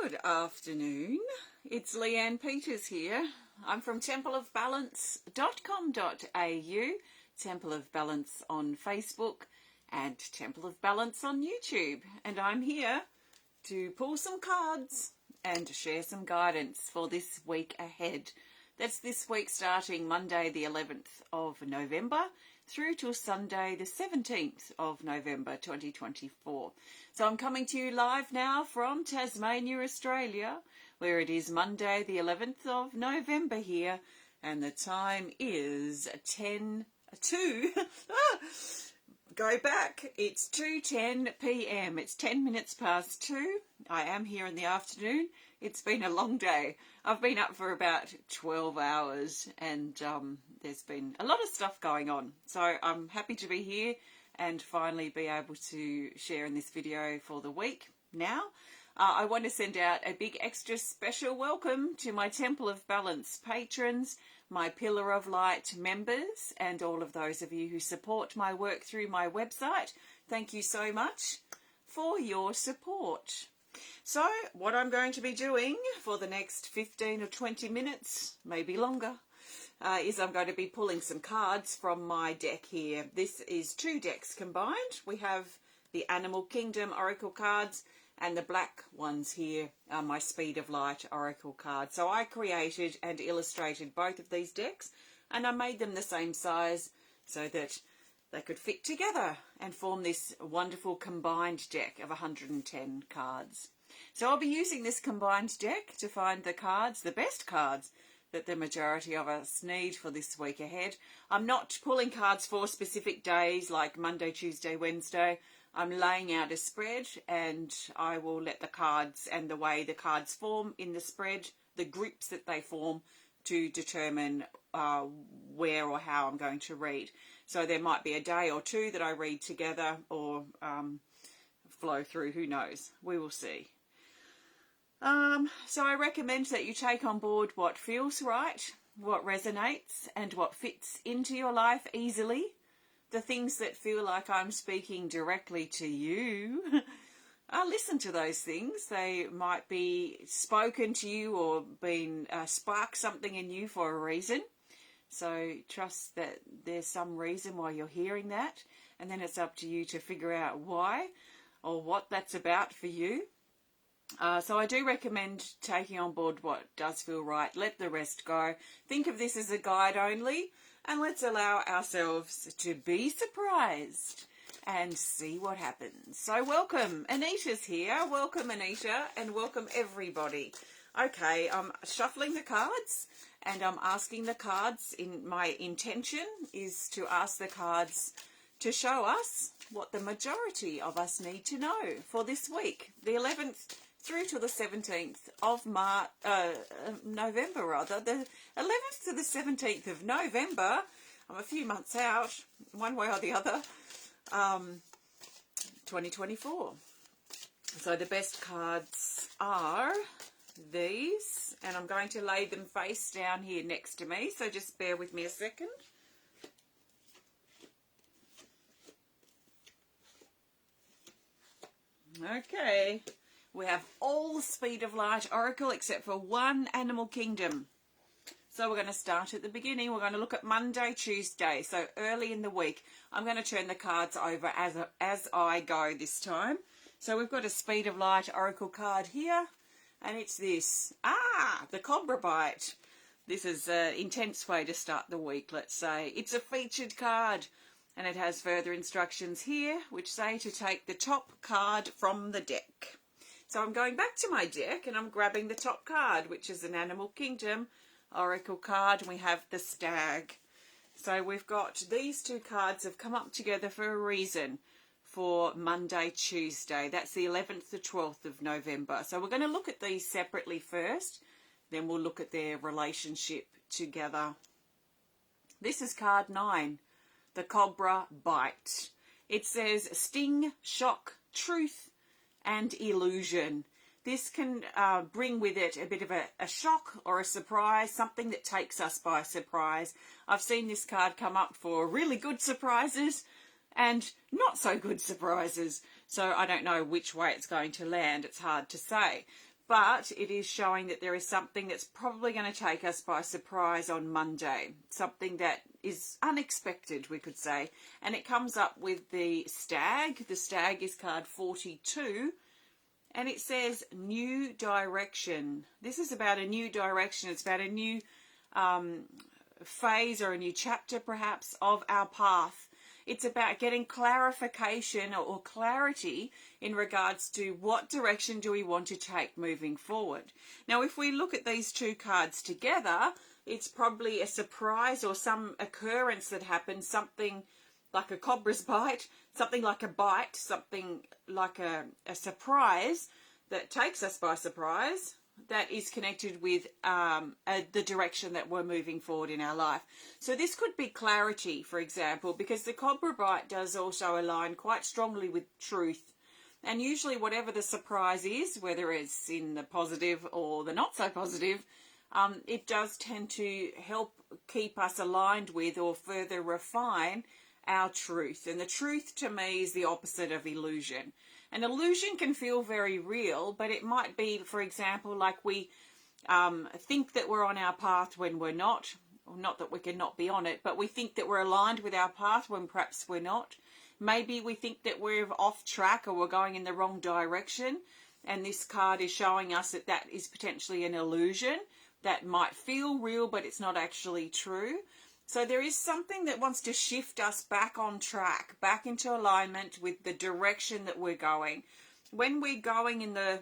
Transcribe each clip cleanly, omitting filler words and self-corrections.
Good afternoon. It's Leanne Peters here. I'm from templeofbalance.com.au, Temple of Balance on Facebook and Temple of Balance on YouTube. And I'm here to pull some cards and share some guidance for this week ahead. That's this week starting Monday the 11th of November through till Sunday the 17th of November 2024. So I'm coming to you live now from Tasmania, Australia, where it is Monday the 11th of November here, and the time is 10:02. Go back, it's 2:10 p.m. It's 10 minutes past 2. I am here in the afternoon. It's been a long day. I've been up for about 12 hours and there's been a lot of stuff going on. So I'm happy to be here and finally be able to share in this video for the week now. I want to send out a big extra special welcome to my Temple of Balance patrons, my Pillar of Light members, and all of those of you who support my work through my website. Thank you so much for your support. So what I'm going to be doing for the next 15 or 20 minutes, maybe longer, is I'm going to be pulling some cards from my deck here. This is 2 decks combined. We have the Animal Kingdom Oracle cards and the black ones here are my Speed of Light Oracle cards. So I created and illustrated both of these decks and I made them the same size so that they could fit together and form this wonderful combined deck of 110 cards. So I'll be using this combined deck to find the cards, the best cards, that the majority of us need for this week ahead. I'm not pulling cards for specific days like Monday, Tuesday, Wednesday. I'm laying out a spread and I will let the cards and the way the cards form in the spread, the groups that they form, to determine where or how I'm going to read. So there might be a day or two that I read together or flow through, who knows, we will see. So I recommend that you take on board what feels right, what resonates and what fits into your life easily. The things that feel like I'm speaking directly to you, listen to those things. They might be spoken to you or been spark something in you for a reason. So trust that there's some reason why you're hearing that, and then it's up to you to figure out why or what that's about for you. So I do recommend taking on board what does feel right. Let the rest go. Think of this as a guide only, and let's allow ourselves to be surprised and see what happens. So welcome, Anita's here. Welcome, Anita, and welcome everybody. Okay, I'm shuffling the cards and I'm asking the cards. In my intention is to ask the cards to show us what the majority of us need to know for this week, the 11th through to the 17th of November, rather. The 11th to the 17th of November. I'm a few months out, one way or the other, 2024. So the best cards are these, and I'm going to lay them face down here next to me, so just bear with me a second. Okay. We have all the Speed of Light Oracle except for one Animal Kingdom. So we're going to start at the beginning. We're going to look at Monday, Tuesday, so early in the week. I'm going to turn the cards over as I go this time. So we've got a Speed of Light Oracle card here, and it's this. The Cobra Bite. This is an intense way to start the week, let's say. It's a featured card, and it has further instructions here, which say to take the top card from the deck. So I'm going back to my deck and I'm grabbing the top card, which is an Animal Kingdom Oracle card, and we have the Stag. So we've got these 2 cards have come up together for a reason for Monday, Tuesday. That's the 11th to 12th of November. So we're going to look at these separately first, then we'll look at their relationship together. This is card 9, the Cobra Bite. It says sting, shock, truth, and illusion. This can bring with it a bit of a shock or a surprise, something that takes us by surprise. I've seen this card come up for really good surprises and not so good surprises. So I don't know which way it's going to land. It's hard to say. but it is showing that there is something that's probably going to take us by surprise on Monday, something that is unexpected, we could say. And it comes up with the stag. The stag is card 42, and it says new direction. This is about a new direction. It's about a new phase or a new chapter, perhaps, of our path. It's about getting clarification or clarity in regards to what direction do we want to take moving forward. Now, if we look at these two cards together, it's probably a surprise or some occurrence that happens, something like a cobra's bite, something like a bite, something like a surprise that takes us by surprise, that is connected with the direction that we're moving forward in our life. So this could be clarity, for example, because the cobra bite does also align quite strongly with truth. And usually whatever the surprise is, whether it's in the positive or the not so positive, it does tend to help keep us aligned with or further refine our truth. And the truth to me is the opposite of illusion. An illusion can feel very real, but it might be, for example, like we think that we're on our path when we're not. Not that we cannot be on it, but we think that we're aligned with our path when perhaps we're not. Maybe we think that we're off track or we're going in the wrong direction, and this card is showing us that that is potentially an illusion that might feel real, but it's not actually true. So there is something that wants to shift us back on track, back into alignment with the direction that we're going. When we're going in the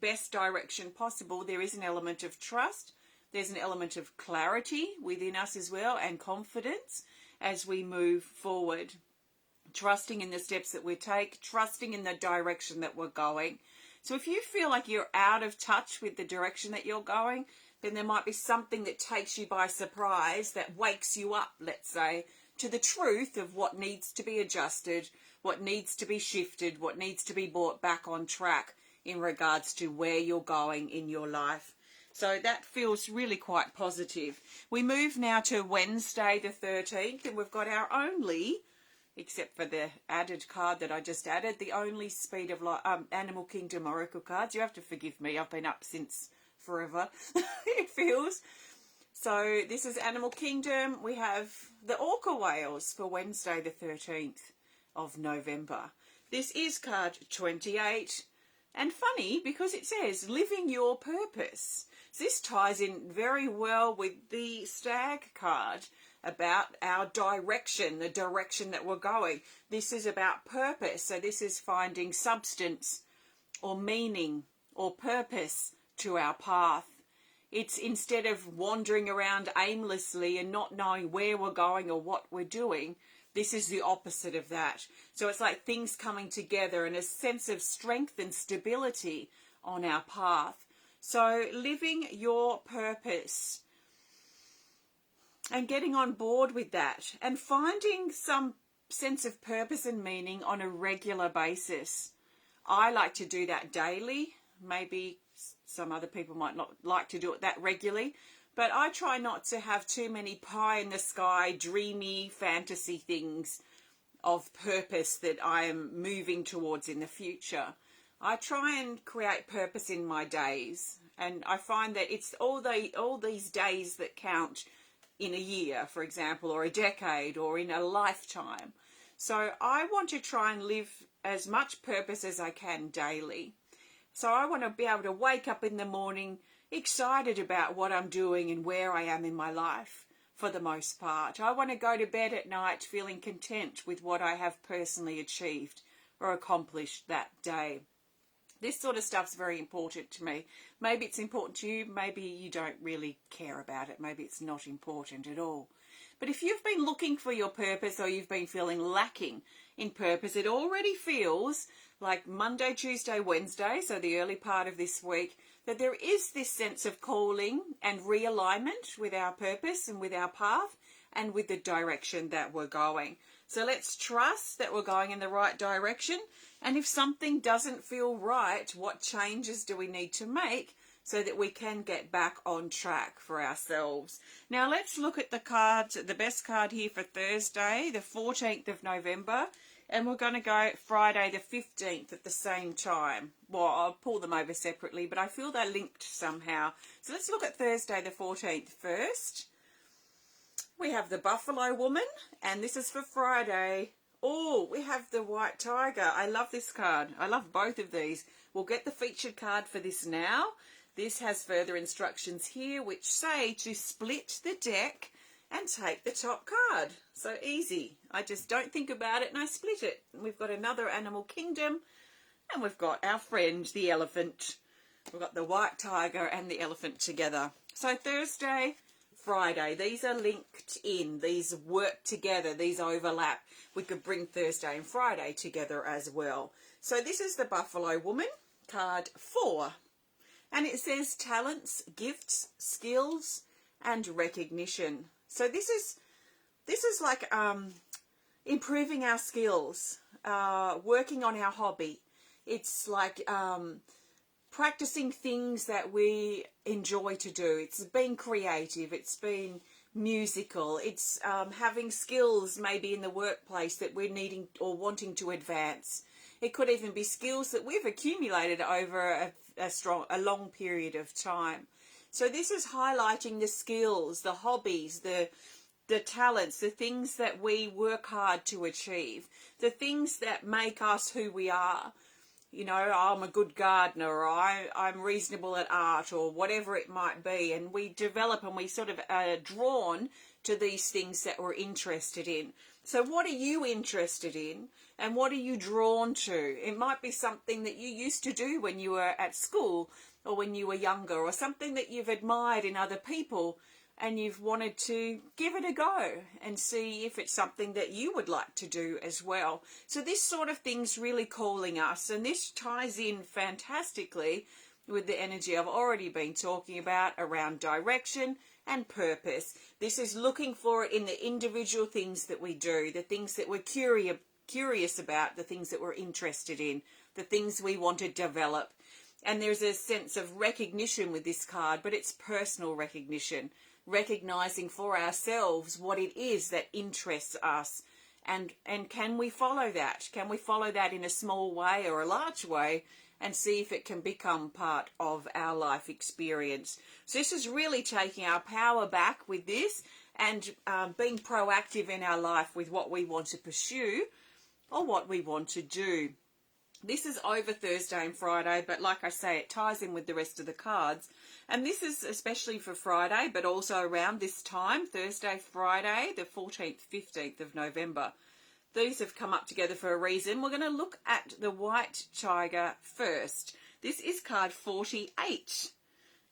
best direction possible, there is an element of trust. There's an element of clarity within us as well, and confidence as we move forward. Trusting in the steps that we take, trusting in the direction that we're going. So if you feel like you're out of touch with the direction that you're going, then there might be something that takes you by surprise, that wakes you up, let's say, to the truth of what needs to be adjusted, what needs to be shifted, what needs to be brought back on track in regards to where you're going in your life. So that feels really quite positive. We move now to Wednesday the 13th, and we've got our only, except for the added card that I just added, the only Speed of Light, Animal Kingdom Oracle cards. You have to forgive me, I've been up since forever, it feels. So this is Animal Kingdom. We have the Orca Whales for Wednesday the 13th of November. This is card 28. And funny, because it says living your purpose. So this ties in very well with the Stag card about our direction, the direction that we're going. This is about purpose. So this is finding substance or meaning or purpose to our path. It's instead of wandering around aimlessly and not knowing where we're going or what we're doing, this is the opposite of that. So it's like things coming together and a sense of strength and stability on our path. So living your purpose and getting on board with that and finding some sense of purpose and meaning on a regular basis. I like to do that daily. Maybe some other people might not like to do it that regularly, but I try not to have too many pie in the sky, dreamy fantasy things of purpose that I am moving towards in the future. I try and create purpose in my days, and I find that it's all these days that count in a year, for example, or a decade, or in a lifetime. So I want to try and live as much purpose as I can daily. So I want to be able to wake up in the morning excited about what I'm doing and where I am in my life for the most part. I want to go to bed at night feeling content with what I have personally achieved or accomplished that day. This sort of stuff's very important to me. Maybe it's important to you, maybe you don't really care about it, maybe it's not important at all. But if you've been looking for your purpose or you've been feeling lacking in purpose, it already feels like Monday, Tuesday, Wednesday, so the early part of this week, that there is this sense of calling and realignment with our purpose and with our path and with the direction that we're going. So let's trust that we're going in the right direction. And if something doesn't feel right, what changes do we need to make so that we can get back on track for ourselves? Now let's look at the cards. The best card here for Thursday, the 14th of November, And we're going to go Friday the 15th at the same time. Well, I'll pull them over separately, but I feel they're linked somehow. So let's look at Thursday the 14th first. We have the Buffalo Woman, and this is for Friday. Oh, we have the White Tiger. I love this card. I love both of these. We'll get the featured card for this now. This has further instructions here which say to split the deck and take the top card. So easy. I just don't think about it and I split it. We've got another Animal Kingdom, and we've got our friend the elephant. We've got the White Tiger and the elephant together. So Thursday, Friday, these are linked in. These work together. These overlap. We could bring Thursday and Friday together as well. So this is the Buffalo Woman, card 4. And it says talents, gifts, skills, and recognition. So this is like improving our skills, working on our hobby. It's like practicing things that we enjoy to do. It's being creative. It's being musical. It's having skills maybe in the workplace that we're needing or wanting to advance. It could even be skills that we've accumulated over a long period of time. So this is highlighting the skills, the hobbies, the talents, the things that we work hard to achieve, the things that make us who we are. You know, I'm a good gardener, or I'm reasonable at art, or whatever it might be. And we develop and we sort of are drawn to these things that we're interested in. So what are you interested in, and what are you drawn to? It might be something that you used to do when you were at school or when you were younger, or something that you've admired in other people and you've wanted to give it a go and see if it's something that you would like to do as well. So this sort of thing's really calling us, and this ties in fantastically with the energy I've already been talking about around direction and purpose. This is looking for it in the individual things that we do, the things that we're curious about, the things that we're interested in, the things we want to develop. And there's a sense of recognition with this card, but it's personal recognition, recognizing for ourselves what it is that interests us. And can we follow that? Can we follow that in a small way or a large way, and see if it can become part of our life experience? So this is really taking our power back with this, and being proactive in our life with what we want to pursue or what we want to do. This is over Thursday and Friday, but like I say, it ties in with the rest of the cards. And this is especially for Friday, but also around this time, Thursday, Friday, the 14th, 15th of November. These have come up together for a reason. We're going to look at the White Tiger first. This is card 48.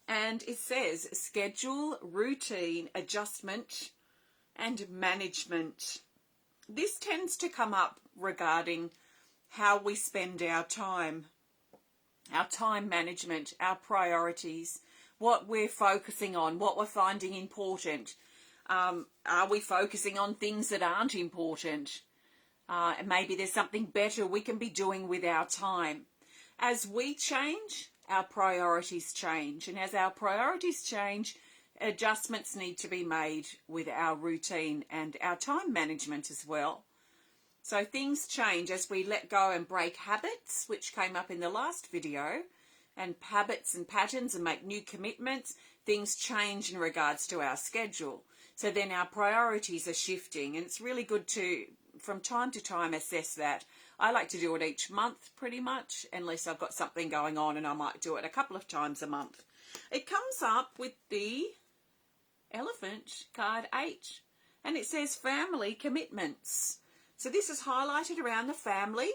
And it says schedule, routine, adjustment, and management. This tends to come up regarding how we spend our time management, our priorities, what we're focusing on, what we're finding important. Are we focusing on things that aren't important? And maybe there's something better we can be doing with our time. As we change, our priorities change. And as our priorities change, adjustments need to be made with our routine and our time management as well. So things change as we let go and break habits, which came up in the last video, and habits and patterns, and make new commitments. Things change in regards to our schedule. So then our priorities are shifting, and it's really good to, from time to time, assess that. I like to do it each month pretty much, unless I've got something going on, and I might do it a couple of times a month. It comes up with the elephant, card 8, and it says family commitments. So this is highlighted around the family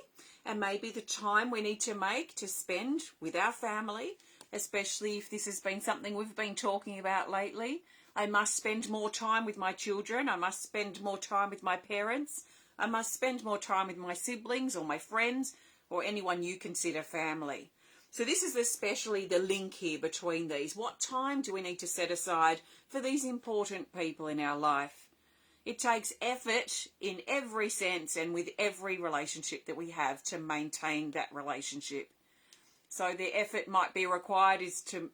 and maybe the time we need to make to spend with our family, especially if this has been something we've been talking about lately. I must spend more time with my children. I must spend more time with my parents. I must spend more time with my siblings or my friends or anyone you consider family. So this is especially the link here between these. What time do we need to set aside for these important people in our life? It takes effort in every sense and with every relationship that we have to maintain that relationship. So the effort might be required is to,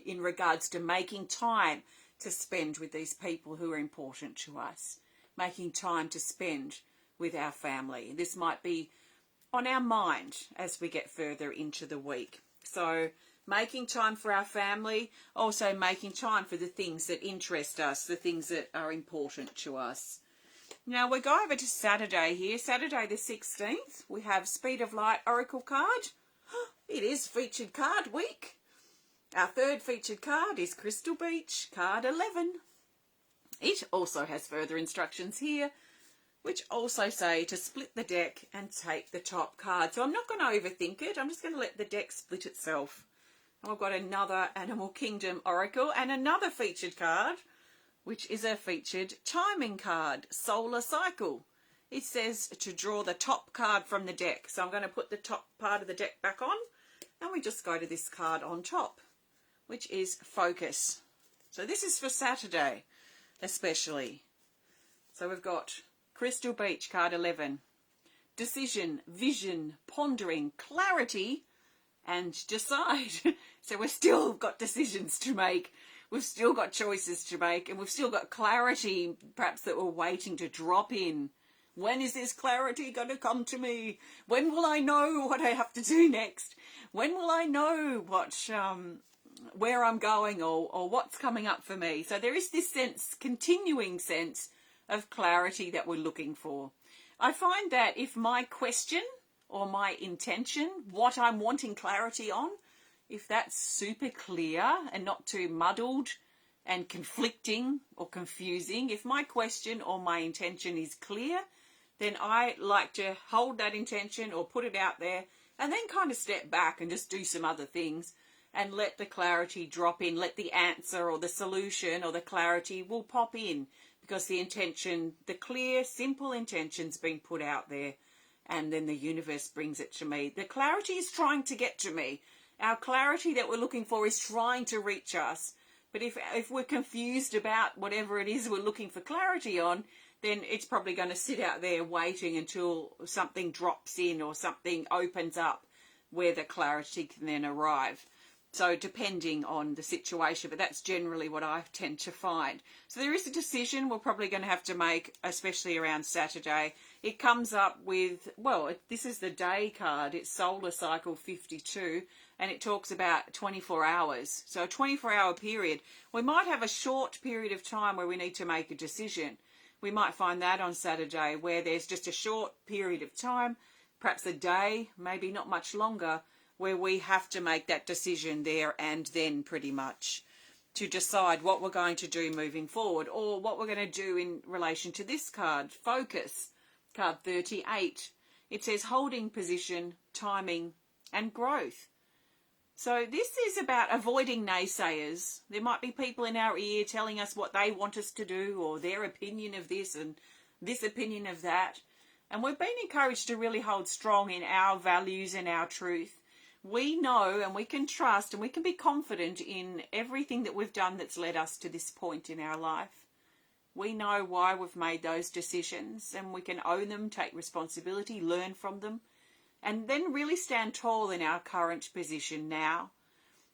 in regards to making time to spend with these people who are important to us, making time to spend with our family. This might be on our mind as we get further into the week. So making time for our family, also making time for the things that interest us, the things that are important to us. Now we go over to Saturday here, Saturday the 16th. We have Speed of Light Oracle card. It is featured card week. Our third featured card is Crystal Beach, card 11. It also has further instructions here, which also say to split the deck and take the top card. So I'm not going to overthink it. I'm just going to let the deck split itself. And we've got another Animal Kingdom Oracle and another featured card, which is a featured timing card, Solar Cycle. It says to draw the top card from the deck. So I'm going to put the top part of the deck back on, and we just go to this card on top, which is Focus. So this is for Saturday especially. So we've got Crystal Beach, card 11. Decision, vision, pondering, clarity, and decide. So we've still got decisions to make. We've still got choices to make, and we've still got clarity, perhaps, that we're waiting to drop in. When is this clarity going to come to me? When will I know what I have to do next? When will I know what where I'm going or what's coming up for me? So there is this sense, continuing sense of clarity that we're looking for. I find that if my question or my intention, what I'm wanting clarity on, if that's super clear and not too muddled and conflicting or confusing, if my question or my intention is clear, then I like to hold that intention or put it out there and then kind of step back and just do some other things and let the clarity drop in, let the answer or the solution or the clarity will pop in, because the intention, the clear, simple intention's been put out there, and then the universe brings it to me. The clarity is trying to get to me. Our clarity that we're looking for is trying to reach us. But if we're confused about whatever it is we're looking for clarity on, then it's probably going to sit out there waiting until something drops in or something opens up where the clarity can then arrive. So depending on the situation, but that's generally what I tend to find. So there is a decision we're probably going to have to make, especially around Saturday. It comes up with, well, this is the day card. It's Solar Cycle 52, and it talks about 24 hours. So a 24-hour period. We might have a short period of time where we need to make a decision. We might find that on Saturday, where there's just a short period of time, perhaps a day, maybe not much longer, where we have to make that decision there and then, pretty much, to decide what we're going to do moving forward, or what we're going to do in relation to this card, Focus, card 38. It says holding position, timing, and growth. So this is about avoiding naysayers. There might be people in our ear telling us what they want us to do, or their opinion of this and this opinion of that. And we've been encouraged to really hold strong in our values and our truth. We know and we can trust and we can be confident in everything that we've done that's led us to this point in our life. We know why we've made those decisions, and we can own them, take responsibility, learn from them, and then really stand tall in our current position now.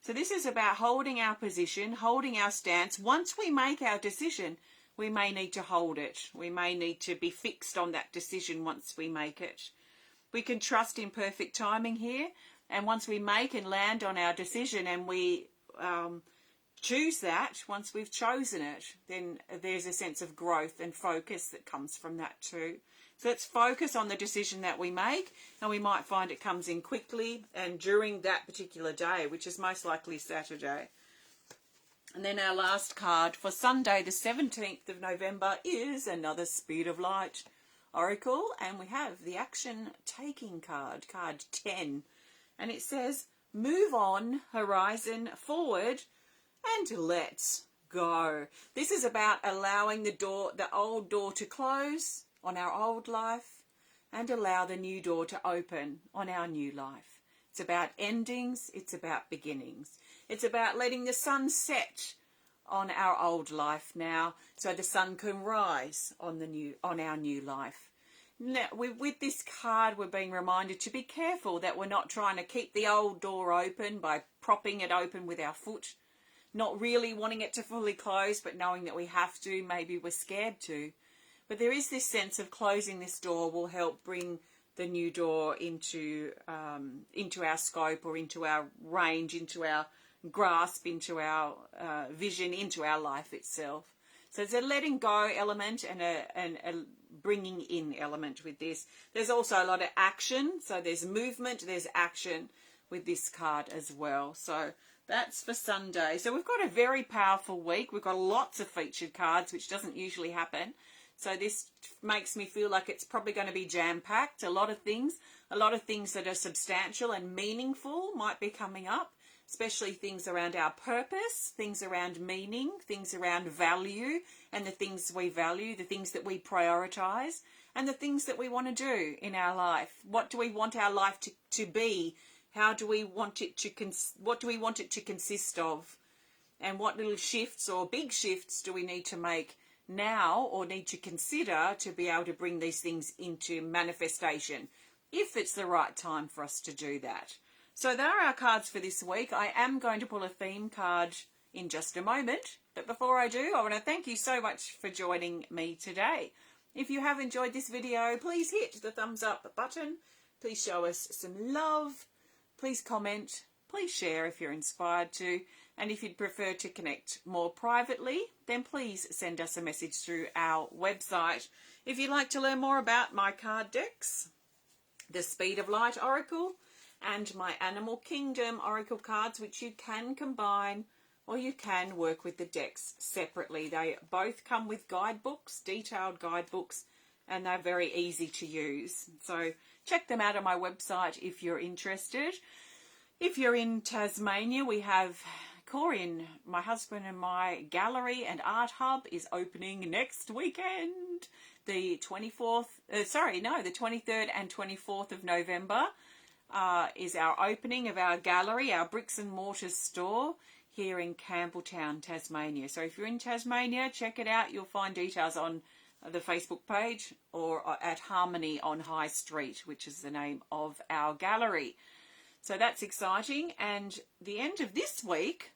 So this is about holding our position, holding our stance. Once we make our decision, we may need to hold it. We may need to be fixed on that decision once we make it. We can trust in perfect timing here. And once we make and land on our decision and we choose that, once we've chosen it, then there's a sense of growth and focus that comes from that too. So let's focus on the decision that we make, and we might find it comes in quickly and during that particular day, which is most likely Saturday. And then our last card for Sunday, the 17th of November, is another Speed of Light Oracle, and we have the Action Taking card, card 10. And it says, move on, horizon, forward, and let's go. This is about allowing the old door to close on our old life and allow the new door to open on our new life. It's about endings. It's about beginnings. It's about letting the sun set on our old life now so the sun can rise on our new life. Now, with this card, we're being reminded to be careful that we're not trying to keep the old door open by propping it open with our foot, not really wanting it to fully close, but knowing that we have to, maybe we're scared to. But there is this sense of closing this door will help bring the new door into our scope, or into our range, into our grasp, into our vision, into our life itself. So it's a letting go element and a bringing in element with this. There's also a lot of action. So there's movement, there's action with this card as well. So that's for Sunday. So we've got a very powerful week. We've got lots of featured cards, which doesn't usually happen. So this makes me feel like it's probably going to be jam-packed. A lot of things that are substantial and meaningful might be coming up, especially things around our purpose, things around meaning, things around value, and the things we value, the things that we prioritize, and the things that we want to do in our life. What do we want our life to be? How do we want it to what do we want it to consist of? And what little shifts or big shifts do we need to make now, or need to consider, to be able to bring these things into manifestation, if it's the right time for us to do that. So there are our cards for this week. I am going to pull a theme card in just a moment, but before I do, I want to thank you so much for joining me today. If you have enjoyed this video, please hit the thumbs up button. Please show us some love. Please comment. Please share if you're inspired to. And if you'd prefer to connect more privately, then please send us a message through our website. If you'd like to learn more about my card decks, the Speed of Light Oracle, and my Animal Kingdom Oracle cards, which you can combine, or you can work with the decks separately. They both come with guidebooks, detailed guidebooks, and they're very easy to use. So check them out on my website if you're interested. If you're in Tasmania, we have Corin, my husband and my gallery and art hub is opening next weekend. The 23rd and 24th of November is our opening of our gallery, our bricks and mortar store here in Campbelltown, Tasmania. So if you're in Tasmania, check it out. You'll find details on the Facebook page, or at Harmony on High Street, which is the name of our gallery. So that's exciting. And the end of this week,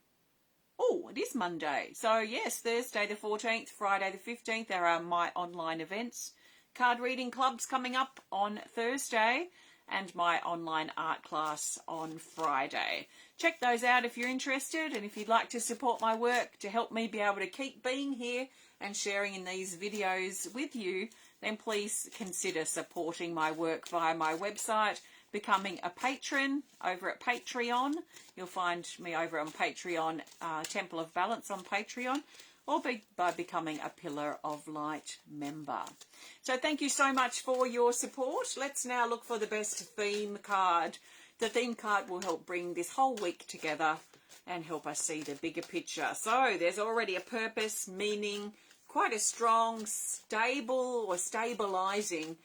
it is Monday. So yes, Thursday the 14th, Friday the 15th, there are my online events. Card reading clubs coming up on Thursday, and my online art class on Friday. Check those out if you're interested, and if you'd like to support my work to help me be able to keep being here and sharing in these videos with you, then please consider supporting my work via my website, becoming a patron over at Patreon. You'll find me over on Patreon, Temple of Balance on Patreon, or by becoming a Pillar of Light member. So thank you so much for your support. Let's now look for the best theme card. The theme card will help bring this whole week together and help us see the bigger picture. So there's already a purpose, meaning, quite a strong, stable or stabilizing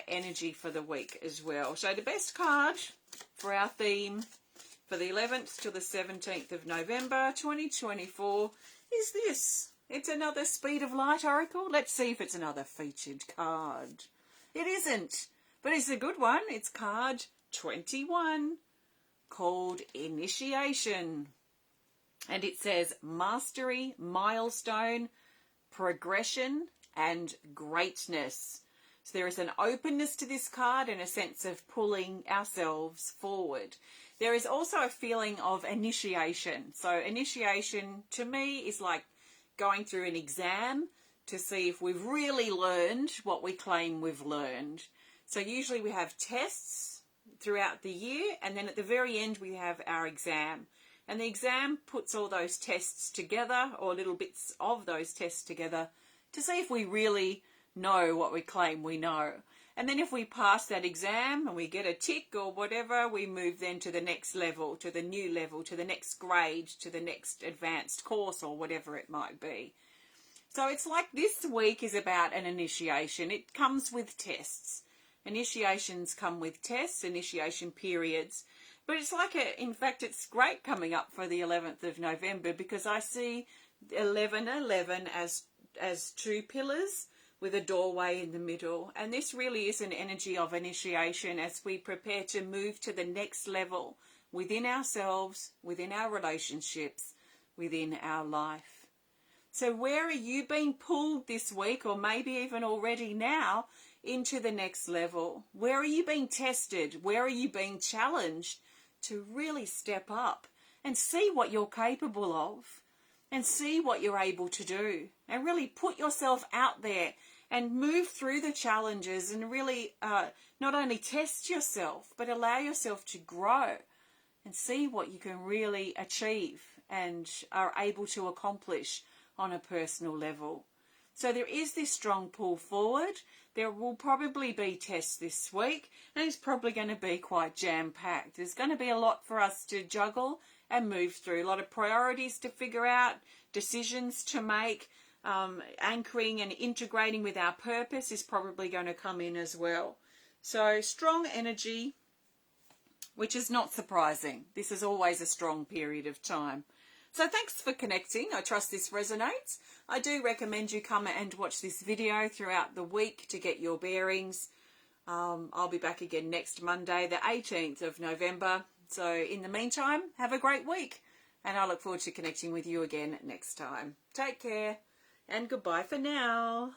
energy for the week as well. So the best card for our theme for the 11th to the 17th of November 2024 is this. It's another Speed of Light Oracle. Let's see if it's another featured card. It isn't, but it's a good one. It's card 21, called Initiation. And it says mastery, milestone, progression, and greatness. So there is an openness to this card and a sense of pulling ourselves forward. There is also a feeling of initiation. So initiation to me is like going through an exam to see if we've really learned what we claim we've learned. So usually we have tests throughout the year, and then at the very end we have our exam. And the exam puts all those tests together, or little bits of those tests together, to see if we really know what we claim we know. And then if we pass that exam and we get a tick or whatever, we move then to the next level, to the new level, to the next grade, to the next advanced course, or whatever it might be. So it's like this week is about an initiation. It comes with tests. Initiations come with tests, initiation periods. But it's like, in fact, it's great coming up for the 11th of November, because I see 11:11 as two pillars with a doorway in the middle. And this really is an energy of initiation as we prepare to move to the next level within ourselves, within our relationships, within our life. So where are you being pulled this week, or maybe even already now, into the next level? Where are you being tested? Where are you being challenged to really step up and see what you're capable of and see what you're able to do, and really put yourself out there and move through the challenges and really not only test yourself, but allow yourself to grow and see what you can really achieve and are able to accomplish on a personal level. So there is this strong pull forward. There will probably be tests this week, and it's probably going to be quite jam-packed. There's going to be a lot for us to juggle and move through, a lot of priorities to figure out, decisions to make, anchoring and integrating with our purpose is probably going to come in as well. So strong energy, which is not surprising. This is always a strong period of time. So thanks for connecting. I trust this resonates. I do recommend you come and watch this video throughout the week to get your bearings. I'll be back again next Monday, the 18th of November. So in the meantime, have a great week. And I look forward to connecting with you again next time. Take care and goodbye for now.